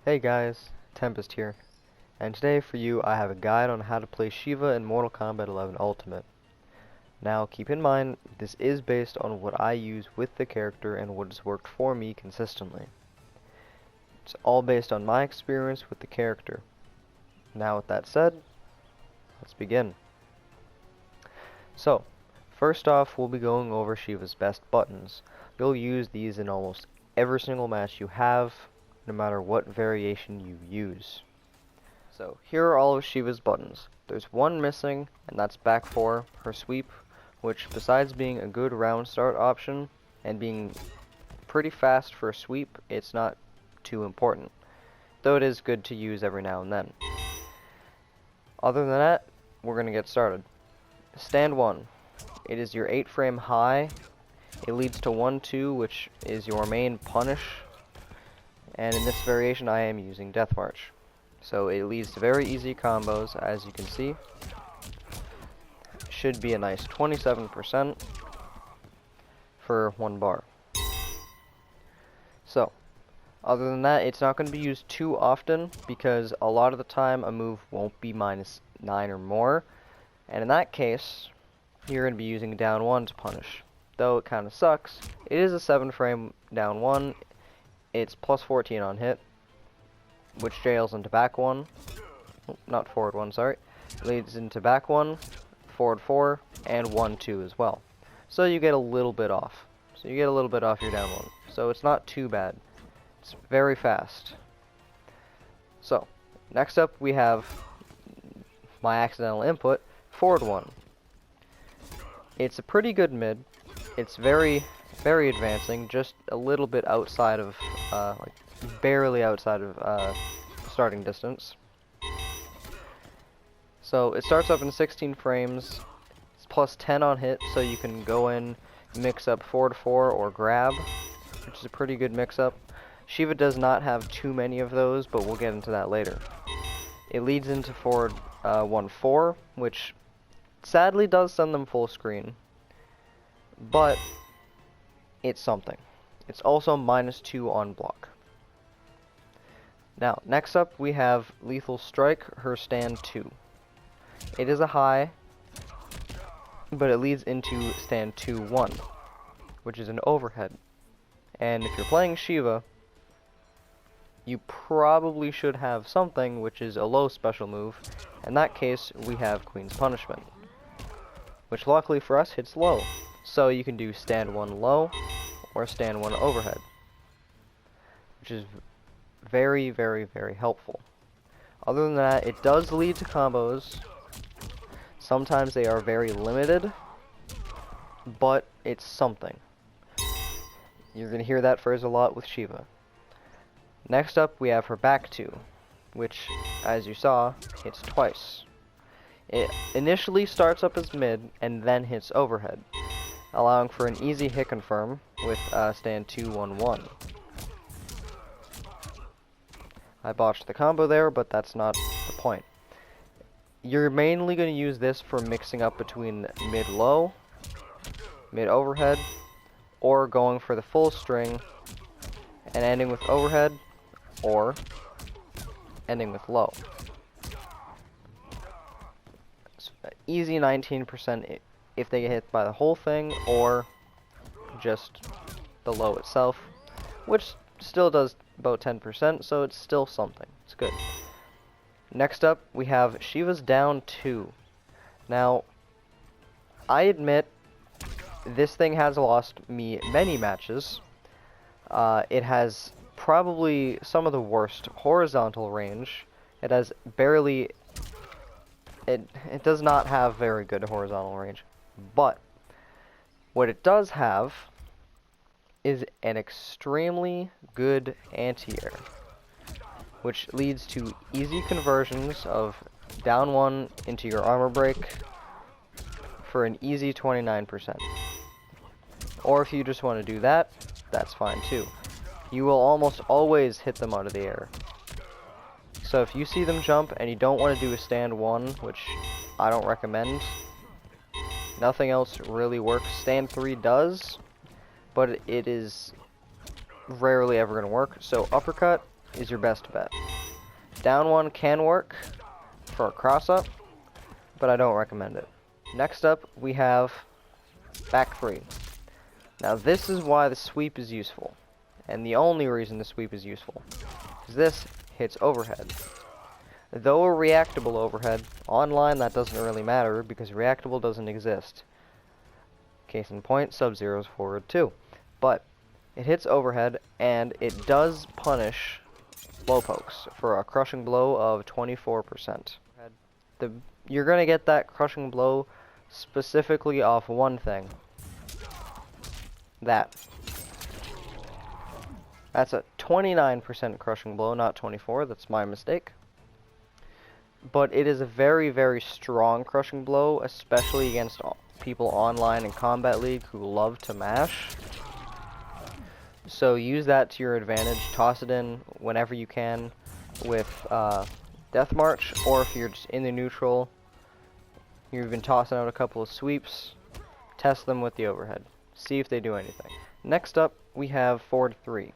Hey guys, Tempest here, and today for you I have a guide on how to play Sheeva in Mortal Kombat 11 Ultimate. Now keep in mind, this is based on what I use with the character and what has worked for me consistently. It's all based on my experience with the character. Now with that said, let's begin. So, first off we'll be going over Sheeva's best buttons. You'll use these in almost every single match you have, no matter what variation you use. So here are all of Sheeva's buttons. There's one missing, and that's back 4, her sweep, which besides being a good round start option and being pretty fast for a sweep, it's not too important, though it is good to use every now and then. Other than that, we're going to get started. Stand 1. It is your 8 frame high. It leads to 1-2, which is your main punish. And in this variation I am using Death March. So it leads to very easy combos, as you can see. Should be a nice 27% for 1 bar. So, other than that, it's not going to be used too often, because a lot of the time a move won't be -9 or more. And in that case, you're going to be using down 1 to punish. Though it kind of sucks, it is a 7 frame down 1. It's plus 14 on hit, which jails into back 1, not forward 1, sorry, leads into back 1, forward 4, and 1-2 as well. So you get a little bit off. So you get a little bit off your down 1. So it's not too bad. It's very fast. So, next up we have my accidental input, forward 1. It's a pretty good mid. It's very advancing, just a little bit outside of, like, barely outside of, starting distance. So, it starts up in 16 frames, it's plus 10 on hit, so you can go in, mix up forward 4 or grab, which is a pretty good mix-up. Sheeva does not have too many of those, but we'll get into that later. It leads into forward 1-4, which sadly does send them full screen, but it's something. It's also -2 on block. Now, next up we have Lethal Strike, her stand 2. It is a high, but it leads into stand 2-1, which is an overhead. And if you're playing Sheeva, you probably should have something which is a low special move. In that case, we have Queen's Punishment, which luckily for us hits low. So you can do stand 1 low or stand 1 overhead, which is very helpful. Other than that, it does lead to combos. Sometimes they are very limited, but it's something. You're going to hear that phrase a lot with Sheeva. Next up, we have her back 2, which, as you saw, hits twice. It initially starts up as mid and then hits overhead, allowing for an easy hit confirm with stand 2-1-1. I botched the combo there, but that's not the point. You're mainly going to use this for mixing up between mid-low, mid-overhead, or going for the full string and ending with overhead, or ending with low. So, easy 19% if they get hit by the whole thing, or just the low itself, which still does about 10%, so it's still something. It's good. Next up, we have Sheeva's down 2. Now, I admit, this thing has lost me many matches. It has probably some of the worst horizontal range. It has barely... It does not have very good horizontal range. But what it does have is an extremely good anti-air, which leads to easy conversions of down 1 into your armor break for an easy 29%. Or if you just want to do that, that's fine too. You will almost always hit them out of the air. So if you see them jump and you don't want to do a stand 1, which I don't recommend, nothing else really works. Stand 3 does, but it is rarely ever going to work. So uppercut is your best bet. Down 1 can work for a cross-up, but I don't recommend it. Next up, we have back 3. Now this is why the sweep is useful, and the only reason the sweep is useful, is this hits overhead. Though a reactable overhead, online that doesn't really matter because reactable doesn't exist. Case in point, Sub-Zero's forward too. But it hits overhead and it does punish low pokes for a crushing blow of 24%. You're going to get that crushing blow specifically off one thing. That's a 29% crushing blow, not 24. That's my mistake. But it is a very, very strong crushing blow, especially against people online in Kombat League who love to mash. So use that to your advantage. Toss it in whenever you can with Death March, or if you're just in the neutral, you've been tossing out a couple of sweeps, test them with the overhead. See if they do anything. Next up, we have forward 3,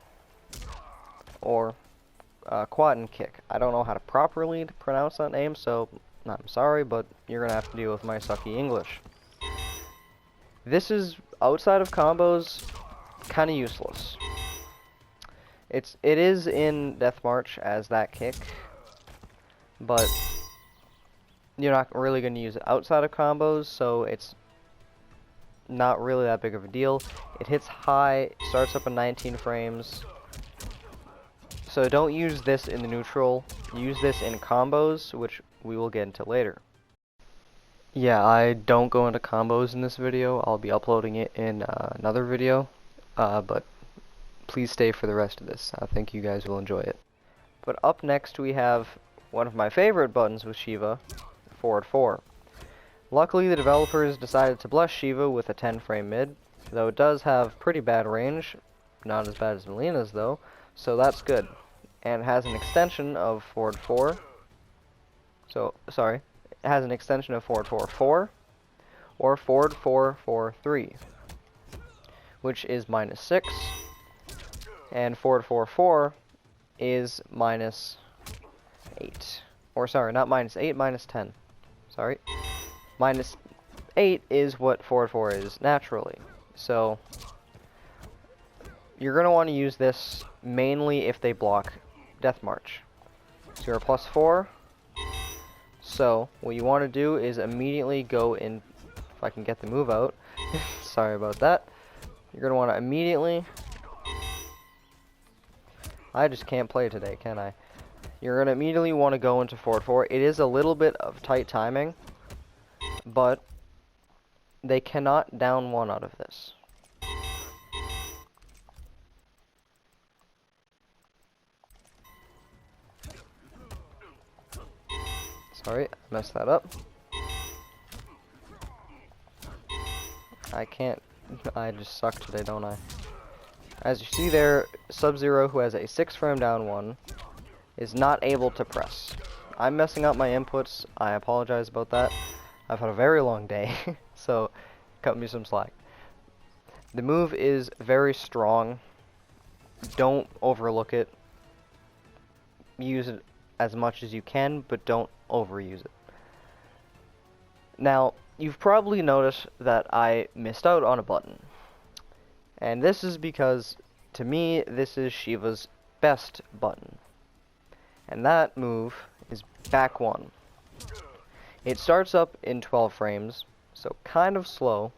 or quad and kick. I don't know how to properly pronounce that name, so I'm sorry, but you're gonna have to deal with my sucky English. This is, outside of combos, kind of useless. It is in Death March as that kick, but you're not really going to use it outside of combos, so it's not really that big of a deal. It hits high, starts up in 19 frames. So don't use this in the neutral, use this in combos, which we will get into later. Yeah, I don't go into combos in this video. I'll be uploading it in another video, but please stay for the rest of this. I think you guys will enjoy it. But up next we have one of my favorite buttons with Sheeva, forward 4. Luckily the developers decided to bless Sheeva with a 10 frame mid, though it does have pretty bad range, not as bad as Melina's though, so that's good. And it has an extension of forward 4, it has an extension of forward 4-4, or forward 4-4-3, which is -6, and forward 4-4 is -8. Or sorry, not -8, -10. Sorry. -8 is what forward 4 is naturally. So you're going to want to use this mainly if they block Death March. So you're a +4. So what you want to do is immediately go in, if I can get the move out. Sorry about that. You're going to want to immediately, I just can't play today, can I? You're going to immediately want to go into forward 4. It is a little bit of tight timing, but they cannot down 1 out of this. Sorry, I messed that up. I just suck today, don't I? As you see there, Sub-Zero, who has a 6 frame down 1, is not able to press. I'm messing up my inputs. I apologize about that. I've had a very long day, so cut me some slack. The move is very strong. Don't overlook it. Use it as much as you can, but don't overuse it. Now, you've probably noticed that I missed out on a button. And this is because, to me, this is Sheeva's best button. And that move is back 1. It starts up in 12 frames, so kind of slow.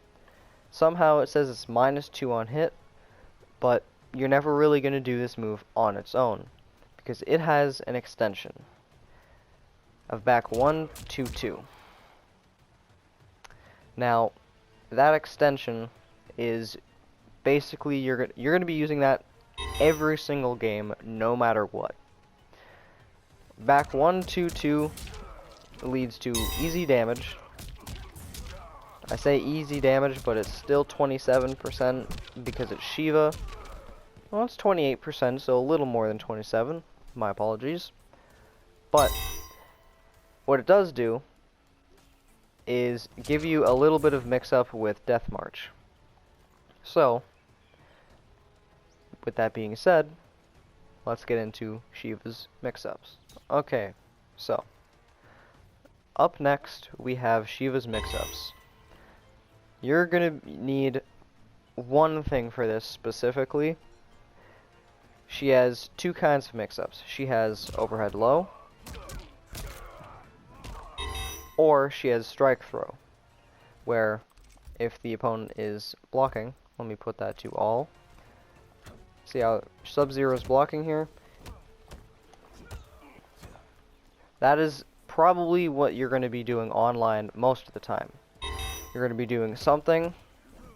Somehow it says it's -2 on hit, but you're never really going to do this move on its own, because it has an extension of back 1-2-2. Now, that extension is basically, you're going to be using that every single game, no matter what. Back 1-2-2 leads to easy damage. I say easy damage, but it's still 27% because it's Sheeva. Well, it's 28%, so a little more than 27. My apologies. But what it does do is give you a little bit of mix-up with Death March. So, with that being said, let's get into Sheeva's mix-ups. Okay, so up next we have Sheeva's mix-ups. You're gonna need one thing for this specifically. She has two kinds of mix-ups. She has overhead low, or she has strike throw, where if the opponent is blocking, let me put that to all. See how Sub-Zero is blocking here? That is probably what you're going to be doing online most of the time. You're going to be doing something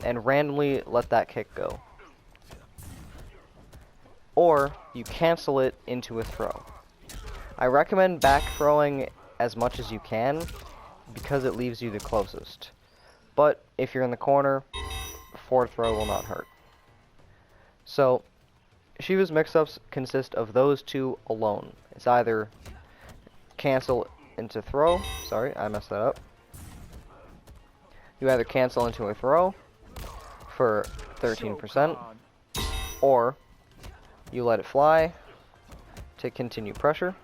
and randomly let that kick go. Or you cancel it into a throw. I recommend back throwing as much as you can because it leaves you the closest. But if you're in the corner, forward throw will not hurt. So Sheeva's mix-ups consist of those two alone. It's either cancel into throw. Sorry, I messed that up. You either cancel into a throw for 13%, or you let it fly to continue pressure.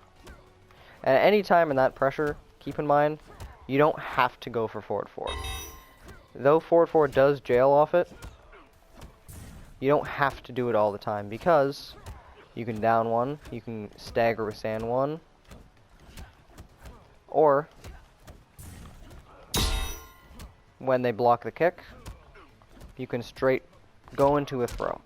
And at any time in that pressure, keep in mind, you don't have to go for forward 4. Though forward 4 does jail off it, you don't have to do it all the time, because you can down one, you can stagger with sand one, or when they block the kick, you can straight go into a throw.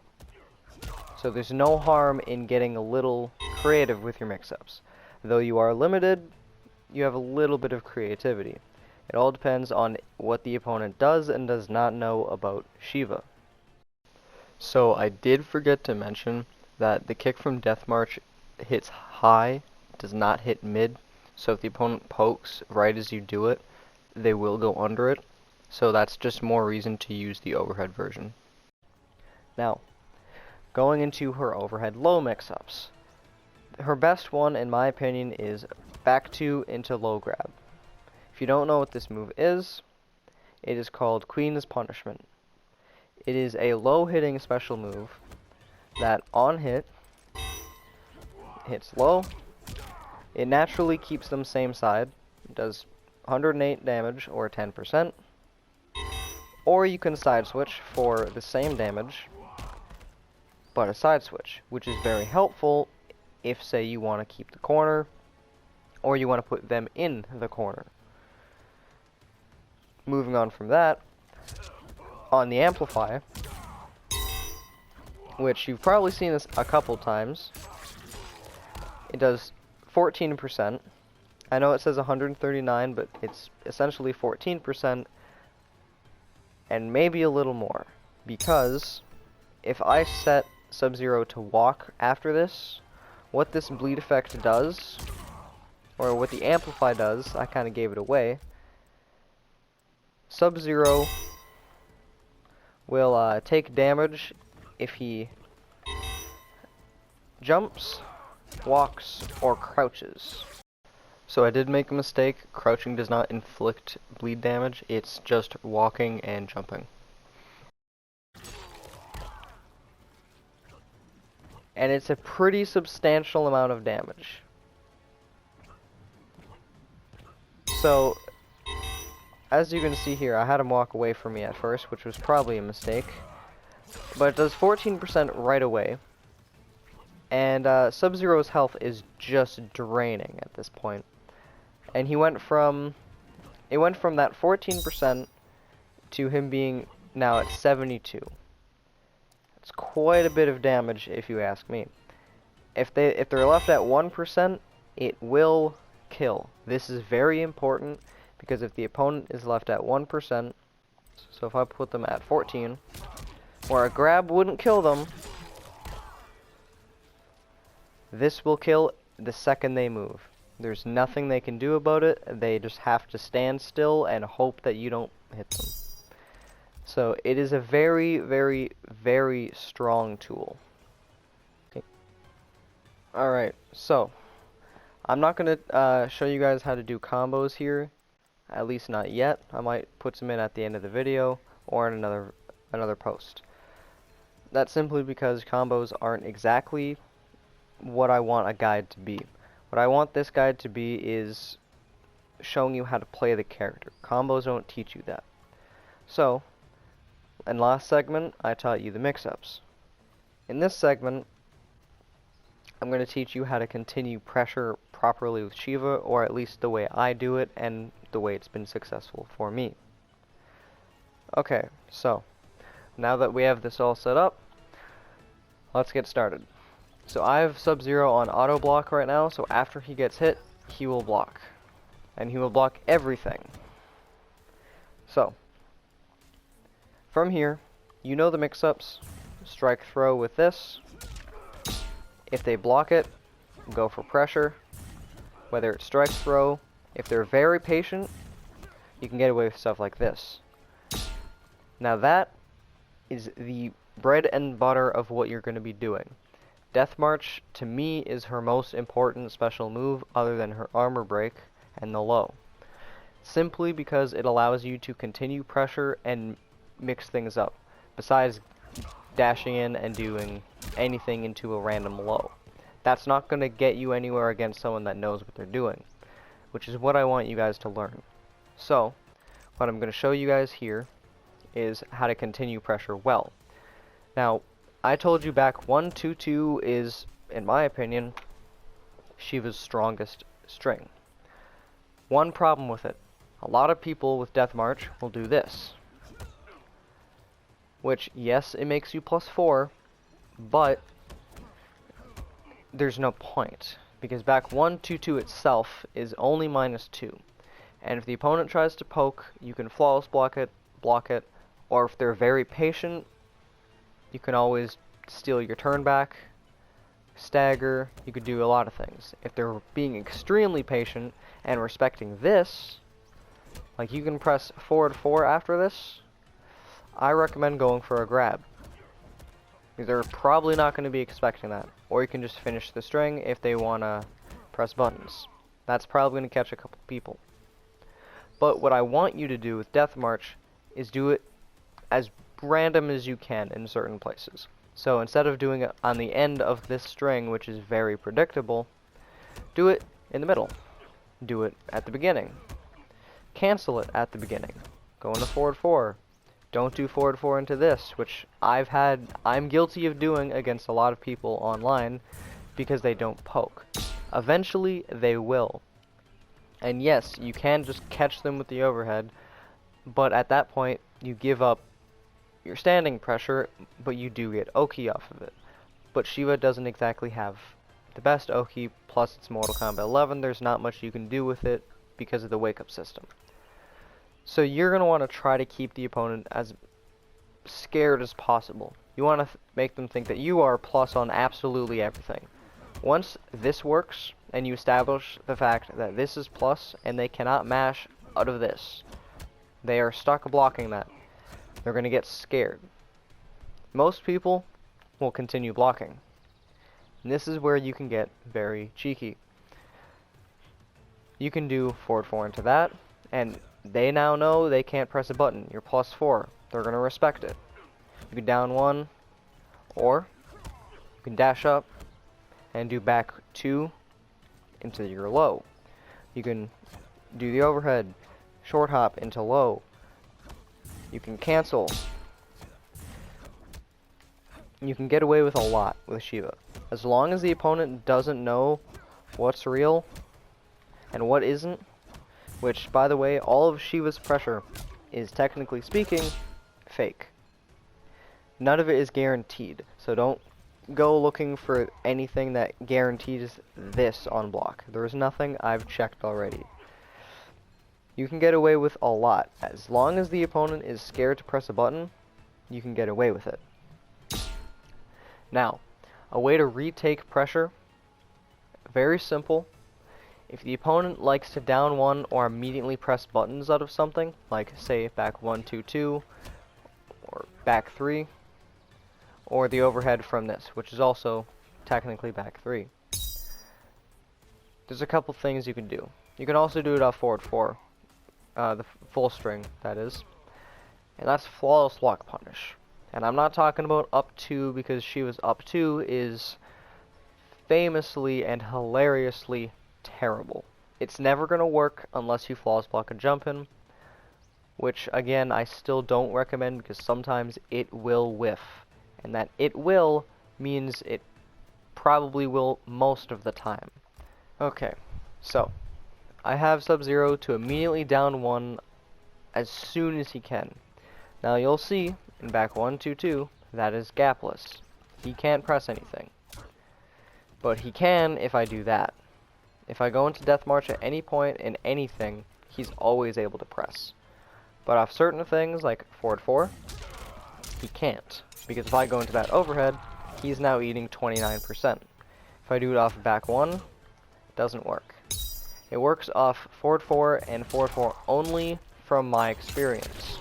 So there's no harm in getting a little creative with your mix-ups. Though you are limited, you have a little bit of creativity. It all depends on what the opponent does and does not know about Sheeva. So I did forget to mention that the kick from Death March hits high, does not hit mid. So if the opponent pokes right as you do it, they will go under it. So that's just more reason to use the overhead version. Now, going into her overhead low mix-ups. Her best one, in my opinion, is back 2 into low grab. If you don't know what this move is, it is called Queen's Punishment. It is a low hitting special move that on hit, hits low. It naturally keeps them same side. It does 108 damage or 10%. Or you can side switch for the same damage, but a side switch, which is very helpful if, say, you want to keep the corner, or you want to put them in the corner. Moving on from that, on the Amplify, which you've probably seen this a couple times, it does 14%. I know it says 139, but it's essentially 14%, and maybe a little more, because if I set Sub-Zero to walk after this, what this bleed effect does, or what the Amplify does, I kind of gave it away. Sub-Zero will take damage if he jumps, walks, or crouches. So I did make a mistake. Crouching does not inflict bleed damage, it's just walking and jumping. And it's a pretty substantial amount of damage. So, as you can see here, I had him walk away from me at first, which was probably a mistake. But it does 14% right away. And Sub-Zero's health is just draining at this point. And it went from that 14% to him being now at 72. It's quite a bit of damage, if you ask me. If they're left at 1%, it will kill. This is very important, because if the opponent is left at 1%, so if I put them at 14, where a grab wouldn't kill them, this will kill the second they move. There's nothing they can do about it. They just have to stand still and hope that you don't hit them. So it is a very, very, very strong tool. Okay. Alright, so I'm not going to show you guys how to do combos here, at least not yet. I might put some in at the end of the video or in another post. That's simply because combos aren't exactly what I want a guide to be. What I want this guide to be is showing you how to play the character. Combos don't teach you that. So, in last segment, I taught you the mix-ups. In this segment, I'm going to teach you how to continue pressure properly with Sheeva, or at least the way I do it, and the way it's been successful for me. Okay, so, now that we have this all set up, let's get started. So I have Sub-Zero on auto block right now, so after he gets hit, he will block. And he will block everything. So, from here, you know the mix-ups. Strike throw with this. If they block it, go for pressure. Whether it's strike throw, if they're very patient, you can get away with stuff like this. Now that is the bread and butter of what you're going to be doing. Death March, to me, is her most important special move other than her armor break and the low. Simply because it allows you to continue pressure and mix things up, besides dashing in and doing anything into a random low. That's not going to get you anywhere against someone that knows what they're doing, which is what I want you guys to learn. So, what I'm going to show you guys here is how to continue pressure well. Now, I told you back 1-2-2 is, in my opinion, Sheeva's strongest string. One problem with it. A lot of people with Death March will do this. Which, yes, it makes you +4, but there's no point. Because back 1-2-2 itself is only -2. And if the opponent tries to poke, you can flawless block it, or if they're very patient, you can always steal your turn back, stagger, you could do a lot of things. If they're being extremely patient and respecting this, like you can press forward 4 after this, I recommend going for a grab. Because they're probably not going to be expecting that. Or you can just finish the string if they want to press buttons. That's probably going to catch a couple people. But what I want you to do with Death March is do it as random as you can in certain places. So instead of doing it on the end of this string, which is very predictable, do it in the middle. Do it at the beginning. Cancel it at the beginning. Go into forward 4. Don't do forward 4 into this, which I'm guilty of doing against a lot of people online because they don't poke. Eventually, they will. And yes, you can just catch them with the overhead, but at that point, you give up your standing pressure, but you do get Oki off of it. But Sheeva doesn't exactly have the best Oki, plus it's Mortal Kombat 11, there's not much you can do with it because of the wake-up system. So you're going to want to try to keep the opponent as scared as possible. You want to make them think that you are plus on absolutely everything. Once this works, and you establish the fact that this is plus, and they cannot mash out of this, they are stuck blocking that. They're going to get scared. Most people will continue blocking. And this is where you can get very cheeky. You can do forward 4 into that, and they now know they can't press a button. You're +4. They're going to respect it. You can down 1, or you can dash up and do back 2 into your low. You can do the overhead, short hop into low. You can cancel. You can get away with a lot with Sheeva. As long as the opponent doesn't know what's real and what isn't, which, by the way, all of Sheeva's pressure is, technically speaking, fake. None of it is guaranteed, so don't go looking for anything that guarantees this on block. There is nothing. I've checked already. You can get away with a lot. As long as the opponent is scared to press a button, you can get away with it. Now, a way to retake pressure, very simple. If the opponent likes to down 1 or immediately press buttons out of something, like say back 1-2-2 or back 3, or the overhead from this, which is also technically back 3. There's a couple things you can do. You can also do it off forward 4, the full string, that is. And that's flawless lock punish. And I'm not talking about up 2, because she was up 2 is famously and hilariously terrible. It's never going to work unless you flawless block a jump in, which again I still don't recommend because sometimes it will whiff. And that it will means it probably will most of the time. Okay, so I have Sub-Zero to immediately down one as soon as he can. Now you'll see in back 1, 2, 2 that is gapless. He can't press anything. But he can if I do that. If I go into Death March at any point in anything, he's always able to press. But off certain things like forward 4, he can't. Because if I go into that overhead, he's now eating 29%. If I do it off back 1, it doesn't work. It works off forward 4 and forward 4 only from my experience.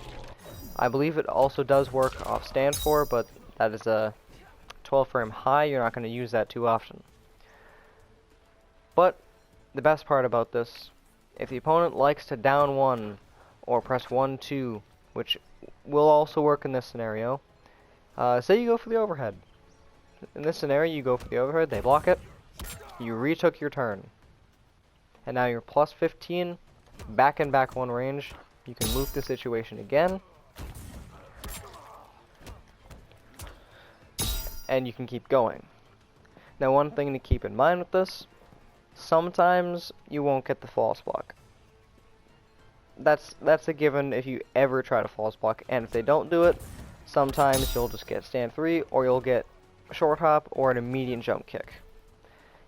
I believe it also does work off stand 4, but that is a 12 frame high. You're not going to use that too often. But the best part about this, if the opponent likes to down 1 or press 1, 2, which will also work in this scenario, say you go for the overhead. In this scenario, you go for the overhead, they block it, you retook your turn. And now you're plus 15, back in back 1 range. You can loop the situation again. And you can keep going. Now one thing to keep in mind with this, sometimes you won't get the flawless block. That's a given if you ever try to flawless block, and if they don't do it, sometimes you'll just get stand 3, or you'll get a short hop or an immediate jump kick.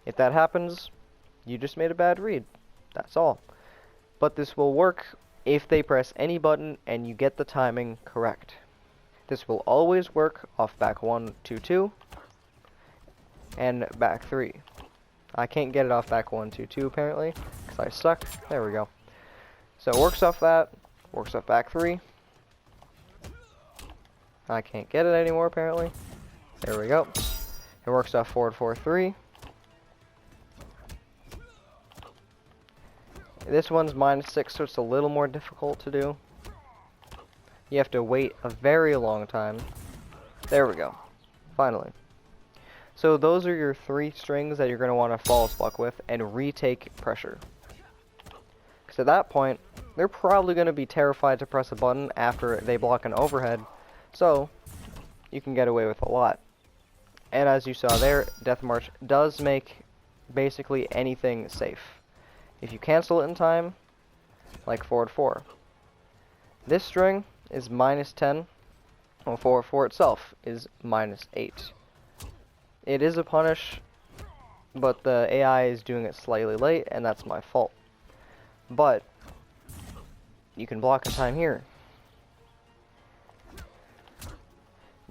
If that happens, you just made a bad read. That's all. But this will work if they press any button and you get the timing correct. This will always work off back 1, 2, 2, and back 3. I can't get it off back 1, 2, 2 apparently, because I suck. There we go. So it works off that, works off back 3. I can't get it anymore apparently. There we go. It works off forward 4, 3. This one's -6, so it's a little more difficult to do. You have to wait a very long time. There we go. Finally. So those are your 3 strings that you're going to want to flawless block with and retake pressure. Because at that point, they're probably going to be terrified to press a button after they block an overhead. So, you can get away with a lot. And as you saw there, Death March does make basically anything safe. If you cancel it in time, like forward 4. This string is -10, while forward 4 itself is -8. It is a punish, but the AI is doing it slightly late, and that's my fault. But you can block in time here.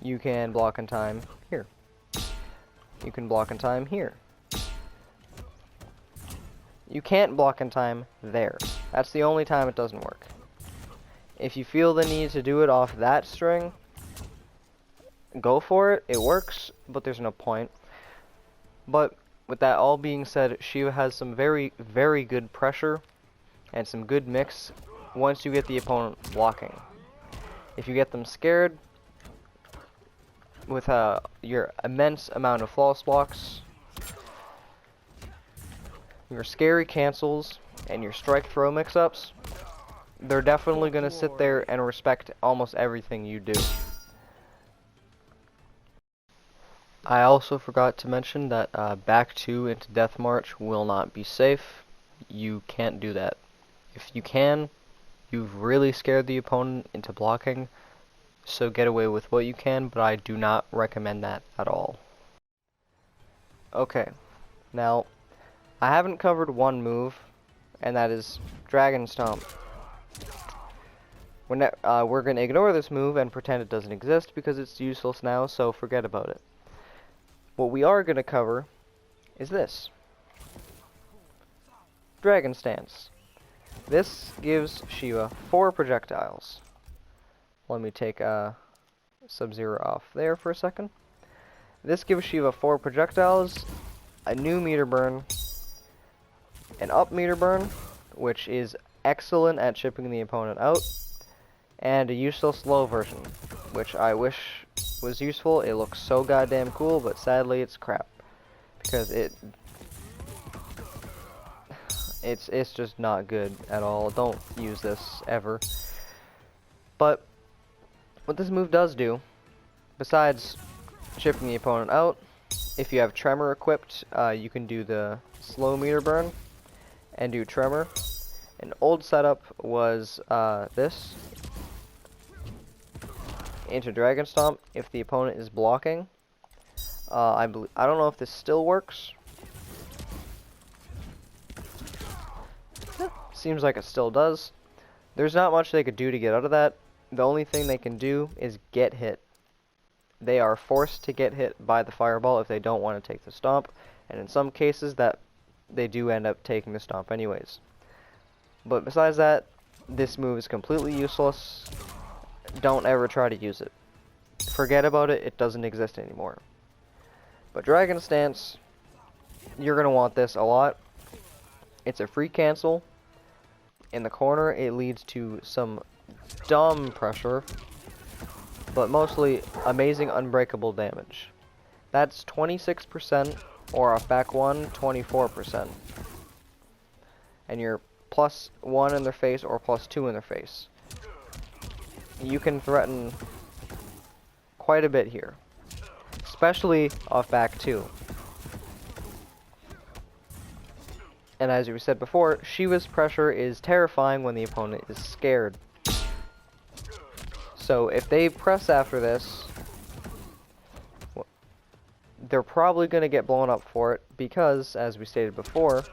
You can block in time here. You can block in time here. You can't block in time there. That's the only time it doesn't work. If you feel the need to do it off that string, go for it. It works, but there's no point. But with that all being said, Sheeva has some very, very good pressure and some good mix once you get the opponent blocking. If you get them scared with your immense amount of flawless blocks, your scary cancels, and your strike throw mix-ups, they're definitely going to sit there and respect almost everything you do. I also forgot to mention that back 2 into Death March will not be safe. You can't do that. If you can, you've really scared the opponent into blocking, so get away with what you can, but I do not recommend that at all. Okay, now I haven't covered one move, and that is Dragon Stomp. We're going to ignore this move and pretend it doesn't exist because it's useless now, so forget about it. What we are going to cover is this. Dragon Stance. This gives Sheeva 4 projectiles. Let me take Sub-Zero off there for a second. This gives Sheeva 4 projectiles, a new meter burn, an up meter burn, which is excellent at chipping the opponent out, and a useless slow version, which I wish was useful. It looks so goddamn cool, but sadly it's crap. because it's just not good at all. Don't use this ever. But what this move does do, besides chipping the opponent out, if you have Tremor equipped, you can do the slow meter burn and do Tremor. An old setup was this into Dragon Stomp if the opponent is blocking. I don't know if this still works. Seems like it still does. There's not much they could do to get out of that. The only thing they can do is get hit. They are forced to get hit by the fireball if they don't want to take the stomp, and in some cases that they do end up taking the stomp anyways. But besides that, this move is completely useless. Don't ever try to use it. Forget about it, it doesn't exist anymore. But Dragon Stance, you're going to want this a lot. It's a free cancel. In the corner, it leads to some dumb pressure, but mostly amazing unbreakable damage. That's 26%, or off back one, 24%. And you're +1 in their face or +2 in their face. You can threaten quite a bit here, especially off back 2. And as we said before, Sheeva's pressure is terrifying when the opponent is scared. So if they press after this, they're probably going to get blown up for it because, as we stated before,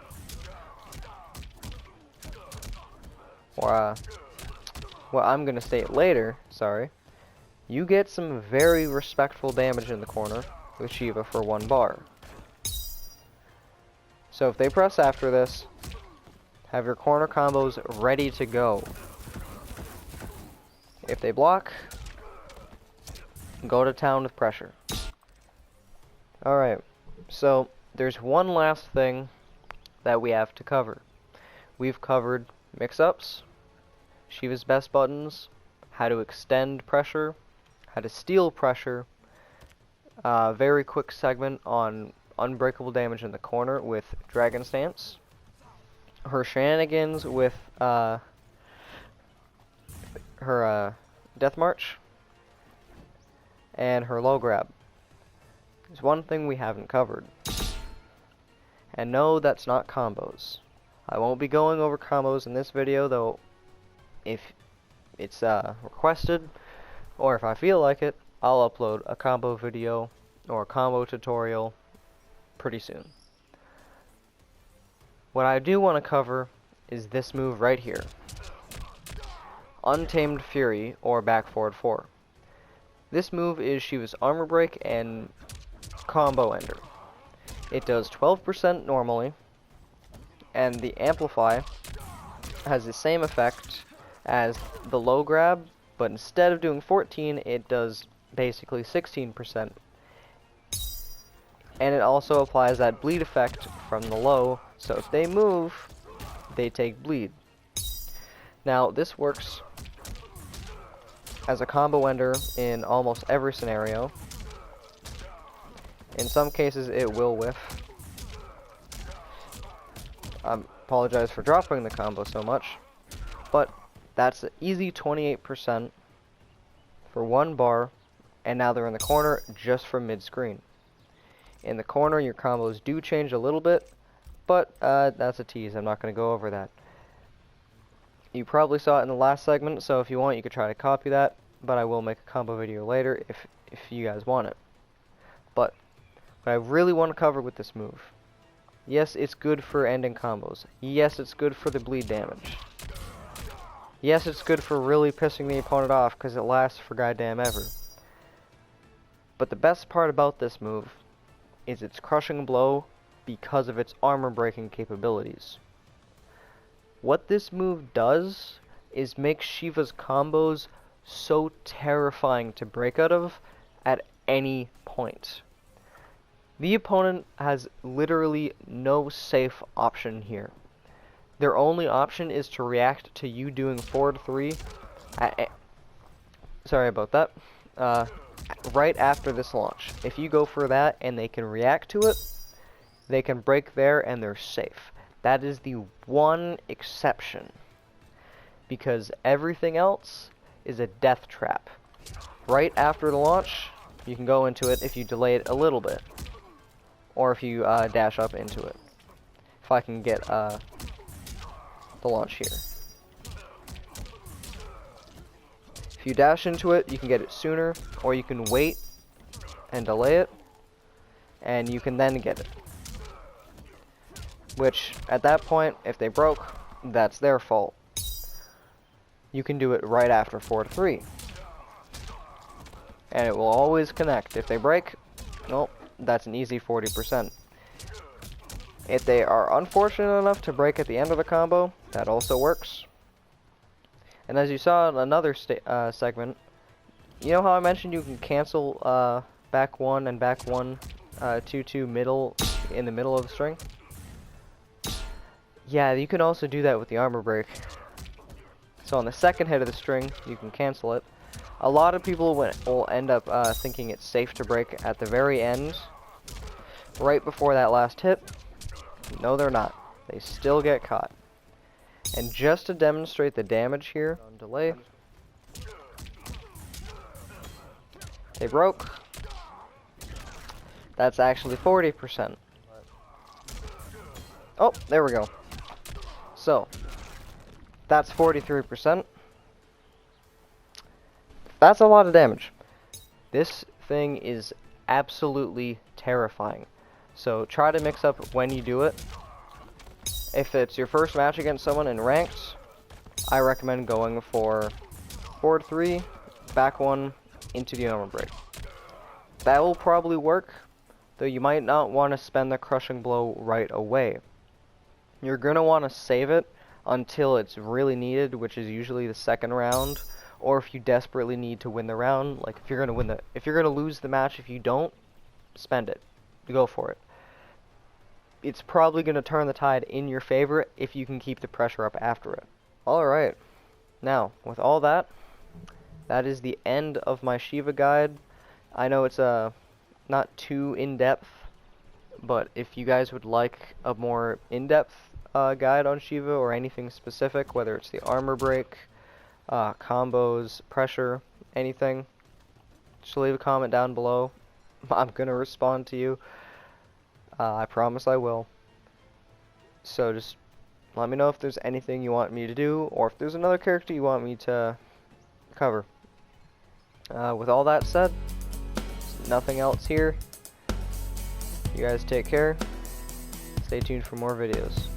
or what I'm going to state later, sorry, you get some very respectful damage in the corner with Sheeva for 1 bar. So if they press after this, have your corner combos ready to go. If they block, go to town with pressure. Alright, so there's one last thing that we have to cover. We've covered mix-ups, Sheeva's best buttons, how to extend pressure, how to steal pressure, very quick segment on unbreakable damage in the corner with Dragon Stance, her shenanigans with her Death March, and her low grab. There's one thing we haven't covered. And no, that's not combos. I won't be going over combos in this video, though if it's requested, or if I feel like it, I'll upload a combo video or a combo tutorial pretty soon. What I do want to cover is this move right here. Untamed Fury, or back forward 4. This move is Sheeva's armor break and combo ender. It does 12% normally, and the amplify has the same effect as the low grab, but instead of doing 14, it does basically 16%. And it also applies that bleed effect from the low, so if they move, they take bleed. Now, this works as a combo ender in almost every scenario. In some cases, it will whiff. I apologize for dropping the combo so much, but that's an easy 28% for 1 bar, and now they're in the corner just from mid-screen. In the corner, your combos do change a little bit, but that's a tease. I'm not going to go over that. You probably saw it in the last segment, so if you want, you could try to copy that, but I will make a combo video later if you guys want it. But what I really want to cover with this move, yes, it's good for ending combos. Yes, it's good for the bleed damage. Yes, it's good for really pissing the opponent off because it lasts for goddamn ever. But the best part about this move is its crushing blow because of its armor breaking capabilities. What this move does is make Sheeva's combos so terrifying to break out of at any point. The opponent has literally no safe option here. Their only option is to react to you doing forward 3 sorry about that, right after this launch. If you go for that and they can react to it, they can break there and they're safe. That is the one exception, because everything else is a death trap. Right after the launch, you can go into it if you delay it a little bit, or if you dash up into it. If I can get the launch here. If you dash into it, you can get it sooner, or you can wait and delay it, and you can then get it. Which, at that point, if they broke, that's their fault. You can do it right after 4 to 3. And it will always connect. If they break, nope, that's an easy 40%. If they are unfortunate enough to break at the end of the combo, that also works. And as you saw in another segment, you know how I mentioned you can cancel back 1 and back 1 2-2 middle in the middle of the string? Yeah, you can also do that with the armor break. So on the second hit of the string, you can cancel it. A lot of people will end up thinking it's safe to break at the very end, right before that last hit. No, they're not. They still get caught. And just to demonstrate the damage here, on delay, they broke. That's actually 40%. Oh, there we go. So, that's 43%. That's a lot of damage. This thing is absolutely terrifying. So try to mix up when you do it. If it's your first match against someone in ranked, I recommend going for 4 to 3, back 1, into the armor break. That will probably work, though you might not want to spend the crushing blow right away. You're going to want to save it until it's really needed, which is usually the second round, or if you desperately need to win the round. Like if you're going to lose the match, if you don't, spend it. Go for it. It's probably going to turn the tide in your favor if you can keep the pressure up after it. Alright, now, with all that, that is the end of my Sheeva guide. I know it's not too in-depth, but if you guys would like a more in-depth guide on Sheeva or anything specific, whether it's the armor break, combos, pressure, anything, just leave a comment down below. I'm going to respond to you. I promise I will. So just let me know if there's anything you want me to do, or if there's another character you want me to cover. With all that said, nothing else here. You guys take care. Stay tuned for more videos.